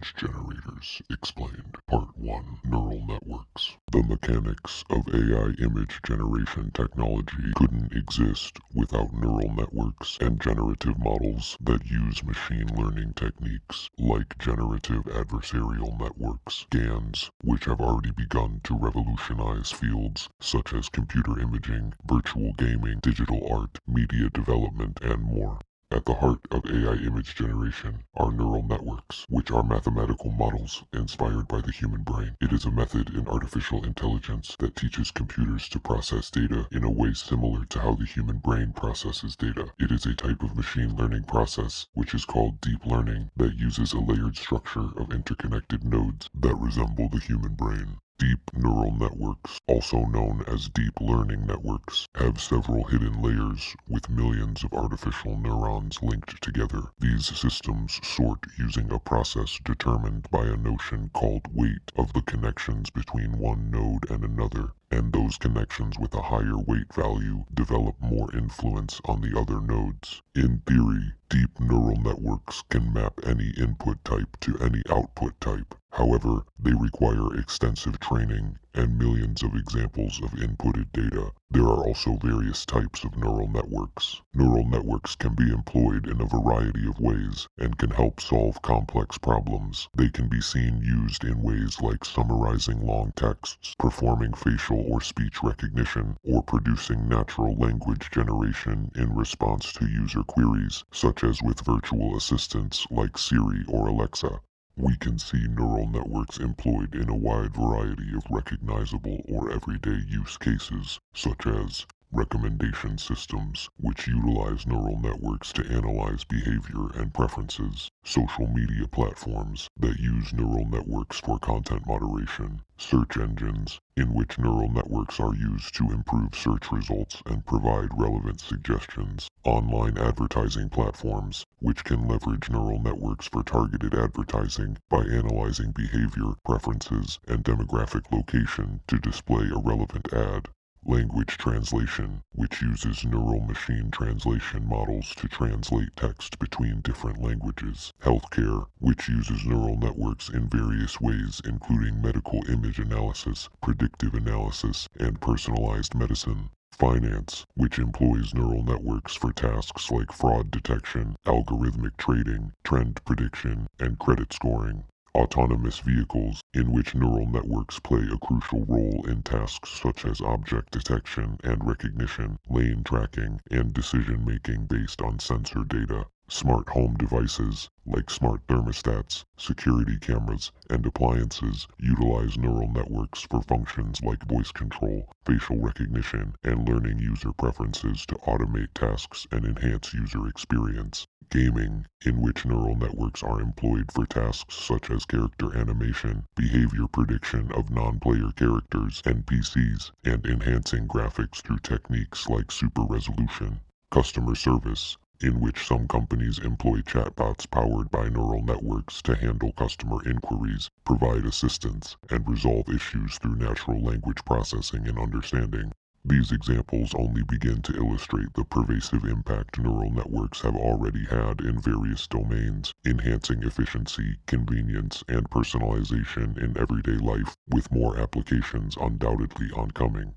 Image Generators Explained. Part 1. Neural Networks. The mechanics of AI image generation technology couldn't exist without neural networks and generative models that use machine learning techniques like generative adversarial networks, GANs, which have already begun to revolutionize fields such as computer imaging, virtual gaming, digital art, media development, and more. At the heart of AI image generation are neural networks, which are mathematical models inspired by the human brain. It is a method in artificial intelligence that teaches computers to process data in a way similar to how the human brain processes data. It is a type of machine learning process, which is called deep learning, that uses a layered structure of interconnected nodes that resemble the human brain. Deep neural networks, also known as deep learning networks, have several hidden layers with millions of artificial neurons linked together. These systems sort using a process determined by a notion called weight of the connections between one node and another, and those connections with a higher weight value develop more influence on the other nodes. In theory, deep neural networks can map any input type to any output type. However, they require extensive training and millions of examples of inputted data. There are also various types of neural networks. Neural networks can be employed in a variety of ways and can help solve complex problems. They can be seen used in ways like summarizing long texts, performing facial or speech recognition, or producing natural language generation in response to user queries, such as with virtual assistants like Siri or Alexa. We can see neural networks employed in a wide variety of recognizable or everyday use cases, such as recommendation systems, which utilize neural networks to analyze behavior and preferences, social media platforms that use neural networks for content moderation, search engines, in which neural networks are used to improve search results and provide relevant suggestions, online advertising platforms, which can leverage neural networks for targeted advertising by analyzing behavior, preferences, and demographic location to display a relevant ad. Language translation, which uses neural machine translation models to translate text between different languages. Healthcare, which uses neural networks in various ways including medical image analysis, predictive analysis, and personalized medicine. Finance, which employs neural networks for tasks like fraud detection, algorithmic trading, trend prediction, and credit scoring. Autonomous vehicles, in which neural networks play a crucial role in tasks such as object detection and recognition, lane tracking, and decision-making based on sensor data. Smart home devices, like smart thermostats, security cameras, and appliances, utilize neural networks for functions like voice control, facial recognition, and learning user preferences to automate tasks and enhance user experience. Gaming, in which neural networks are employed for tasks such as character animation, behavior prediction of non-player characters, NPCs, and enhancing graphics through techniques like super resolution. Customer service, in which some companies employ chatbots powered by neural networks to handle customer inquiries, provide assistance, and resolve issues through natural language processing and understanding. These examples only begin to illustrate the pervasive impact neural networks have already had in various domains, enhancing efficiency, convenience, and personalization in everyday life, with more applications undoubtedly oncoming.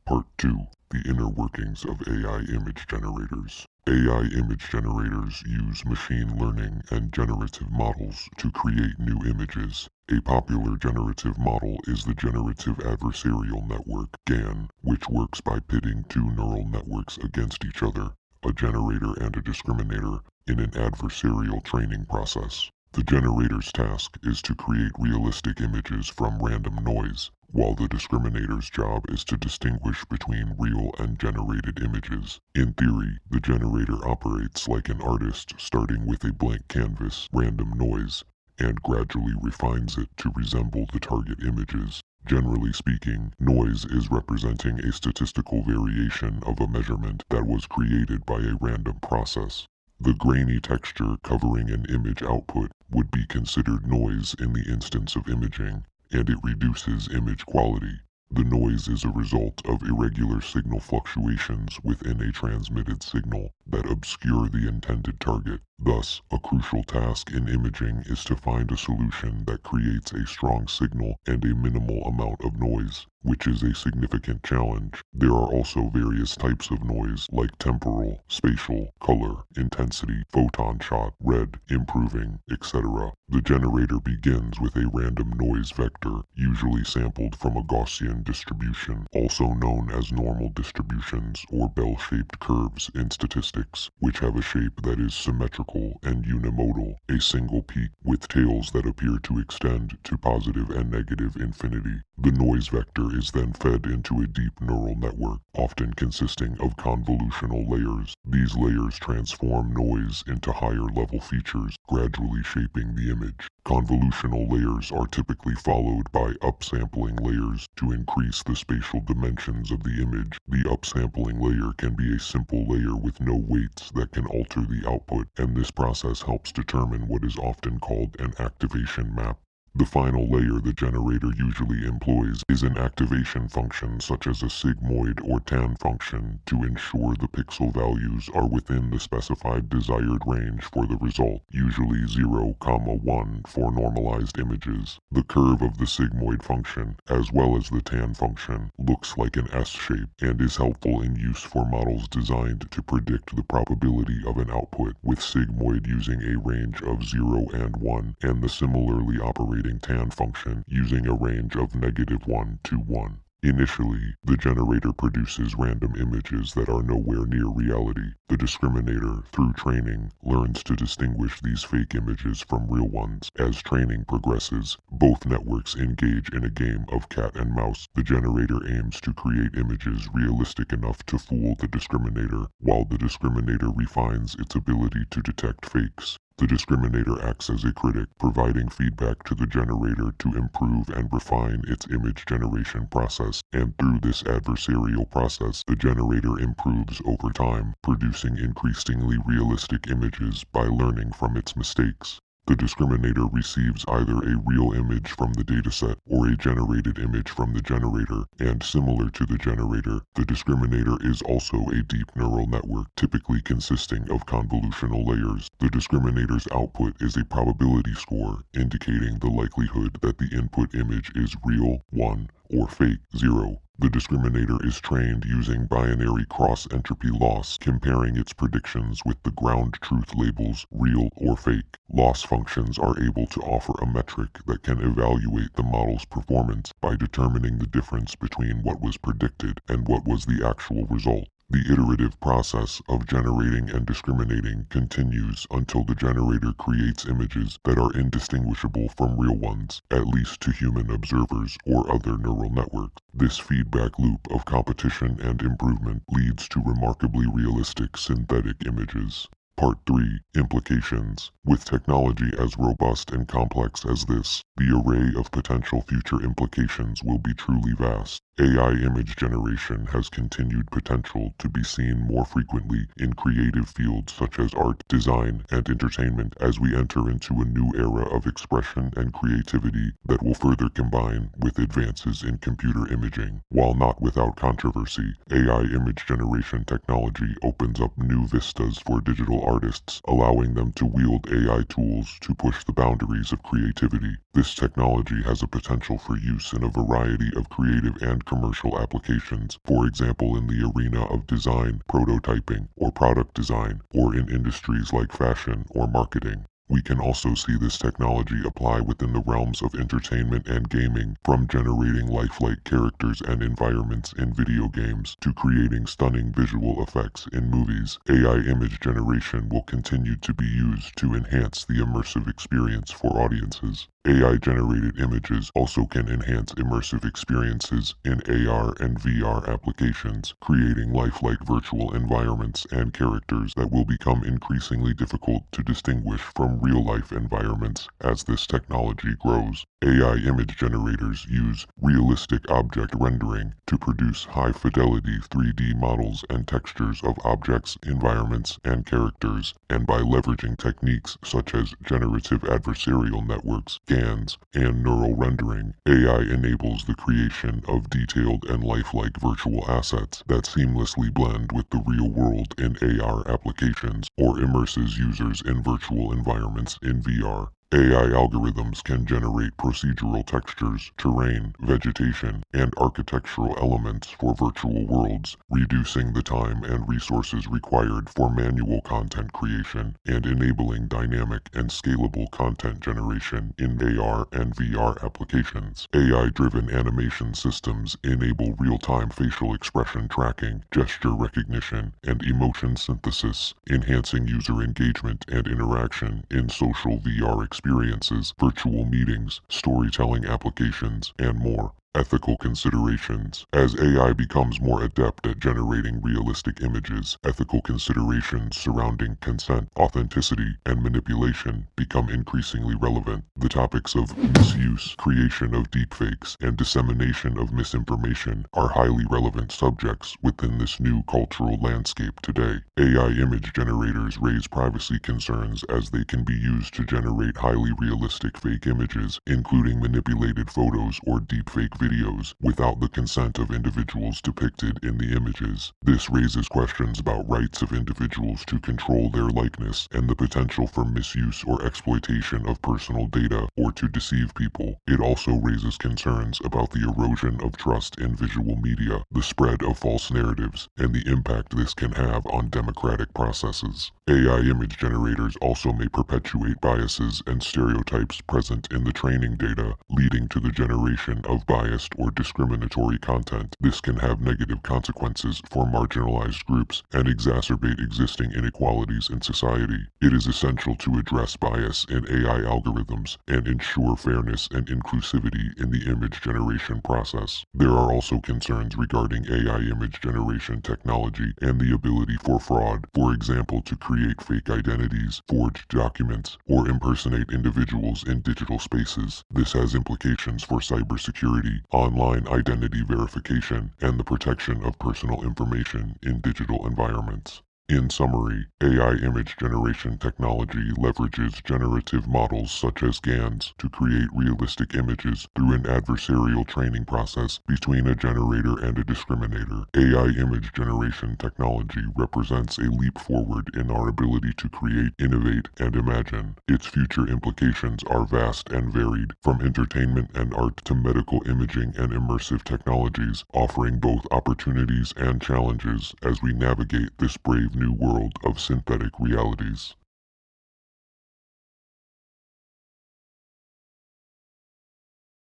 Part 2. The Inner Workings of AI Image Generators. AI image generators use machine learning and generative models to create new images. A popular generative model is the Generative Adversarial Network, GAN, which works by pitting two neural networks against each other, a generator and a discriminator, in an adversarial training process. The generator's task is to create realistic images from random noise, while the discriminator's job is to distinguish between real and generated images. In theory, the generator operates like an artist, starting with a blank canvas, random noise, and gradually refines it to resemble the target images. Generally speaking, noise is representing a statistical variation of a measurement that was created by a random process. The grainy texture covering an image output would be considered noise in the instance of imaging, and it reduces image quality. The noise is a result of irregular signal fluctuations within a transmitted signal that obscure the intended target. Thus, a crucial task in imaging is to find a solution that creates a strong signal and a minimal amount of noise, which is a significant challenge. There are also various types of noise like temporal, spatial, color, intensity, photon shot, red, improving, etc. The generator begins with a random noise vector, usually sampled from a Gaussian distribution, also known as normal distributions or bell-shaped curves in statistics, which have a shape that is symmetrical and unimodal, a single peak with tails that appear to extend to positive and negative infinity. The noise vector is then fed into a deep neural network, often consisting of convolutional layers. These layers transform noise into higher-level features, gradually shaping the image. Convolutional layers are typically followed by upsampling layers to increase the spatial dimensions of the image. The upsampling layer can be a simple layer with no weights that can alter the output, and this process helps determine what is often called an activation map. The final layer the generator usually employs is an activation function such as a sigmoid or tan function to ensure the pixel values are within the specified desired range for the result, usually 0, 1 for normalized images. The curve of the sigmoid function, as well as the tan function, looks like an S shape and is helpful in use for models designed to predict the probability of an output, with sigmoid using a range of 0 and 1 and the similarly operating tan function using a range of -1 to 1. Initially, the generator produces random images that are nowhere near reality. The discriminator, through training, learns to distinguish these fake images from real ones. As training progresses, both networks engage in a game of cat and mouse. The generator aims to create images realistic enough to fool the discriminator, while the discriminator refines its ability to detect fakes. The discriminator acts as a critic, providing feedback to the generator to improve and refine its image generation process, and through this adversarial process, the generator improves over time, producing increasingly realistic images by learning from its mistakes. The discriminator receives either a real image from the dataset or a generated image from the generator, and similar to the generator, the discriminator is also a deep neural network, typically consisting of convolutional layers. The discriminator's output is a probability score, indicating the likelihood that the input image is real, 1, or fake, 0. The discriminator is trained using binary cross-entropy loss, comparing its predictions with the ground truth labels real or fake. Loss functions are able to offer a metric that can evaluate the model's performance by determining the difference between what was predicted and what was the actual result. The iterative process of generating and discriminating continues until the generator creates images that are indistinguishable from real ones, at least to human observers or other neural networks. This feedback loop of competition and improvement leads to remarkably realistic synthetic images. Part 3. Implications. With technology as robust and complex as this, the array of potential future implications will be truly vast. AI image generation has continued potential to be seen more frequently in creative fields such as art, design, and entertainment as we enter into a new era of expression and creativity that will further combine with advances in computer imaging. While not without controversy, AI image generation technology opens up new vistas for digital artists, allowing them to wield AI tools to push the boundaries of creativity. This technology has a potential for use in a variety of creative and commercial applications, for example in the arena of design, prototyping, or product design, or in industries like fashion or marketing. We can also see this technology apply within the realms of entertainment and gaming, from generating lifelike characters and environments in video games to creating stunning visual effects in movies. AI image generation will continue to be used to enhance the immersive experience for audiences. AI-generated images also can enhance immersive experiences in AR and VR applications, creating lifelike virtual environments and characters that will become increasingly difficult to distinguish from real-life environments as this technology grows. AI image generators use realistic object rendering to produce high-fidelity 3D models and textures of objects, environments, and characters, and by leveraging techniques such as generative adversarial networks, GANs, and neural rendering. AI enables the creation of detailed and lifelike virtual assets that seamlessly blend with the real world in AR applications or immerses users in virtual environments in VR. AI algorithms can generate procedural textures, terrain, vegetation, and architectural elements for virtual worlds, reducing the time and resources required for manual content creation and enabling dynamic and scalable content generation in AR and VR applications. AI-driven animation systems enable real-time facial expression tracking, gesture recognition, and emotion synthesis, enhancing user engagement and interaction in social VR experiences, virtual meetings, storytelling applications, and more. Ethical considerations. As AI becomes more adept at generating realistic images, ethical considerations surrounding consent, authenticity, and manipulation become increasingly relevant. The topics of misuse, creation of deepfakes, and dissemination of misinformation are highly relevant subjects within this new cultural landscape today. AI image generators raise privacy concerns as they can be used to generate highly realistic fake images, including manipulated photos or deepfake videos, without the consent of individuals depicted in the images. This raises questions about rights of individuals to control their likeness and the potential for misuse or exploitation of personal data or to deceive people. It also raises concerns about the erosion of trust in visual media, the spread of false narratives, and the impact this can have on democratic processes. AI image generators also may perpetuate biases and stereotypes present in the training data, leading to the generation of biased or discriminatory content. This can have negative consequences for marginalized groups and exacerbate existing inequalities in society. It is essential to address bias in AI algorithms and ensure fairness and inclusivity in the image generation process. There are also concerns regarding AI image generation technology and the ability for fraud, for example, to create fake identities, forge documents, or impersonate individuals in digital spaces. This has implications for cybersecurity, online identity verification, and the protection of personal information in digital environments. In summary, AI image generation technology leverages generative models such as GANs to create realistic images through an adversarial training process between a generator and a discriminator. AI image generation technology represents a leap forward in our ability to create, innovate, and imagine. Its future implications are vast and varied, from entertainment and art to medical imaging and immersive technologies, offering both opportunities and challenges as we navigate this brave new world of synthetic realities.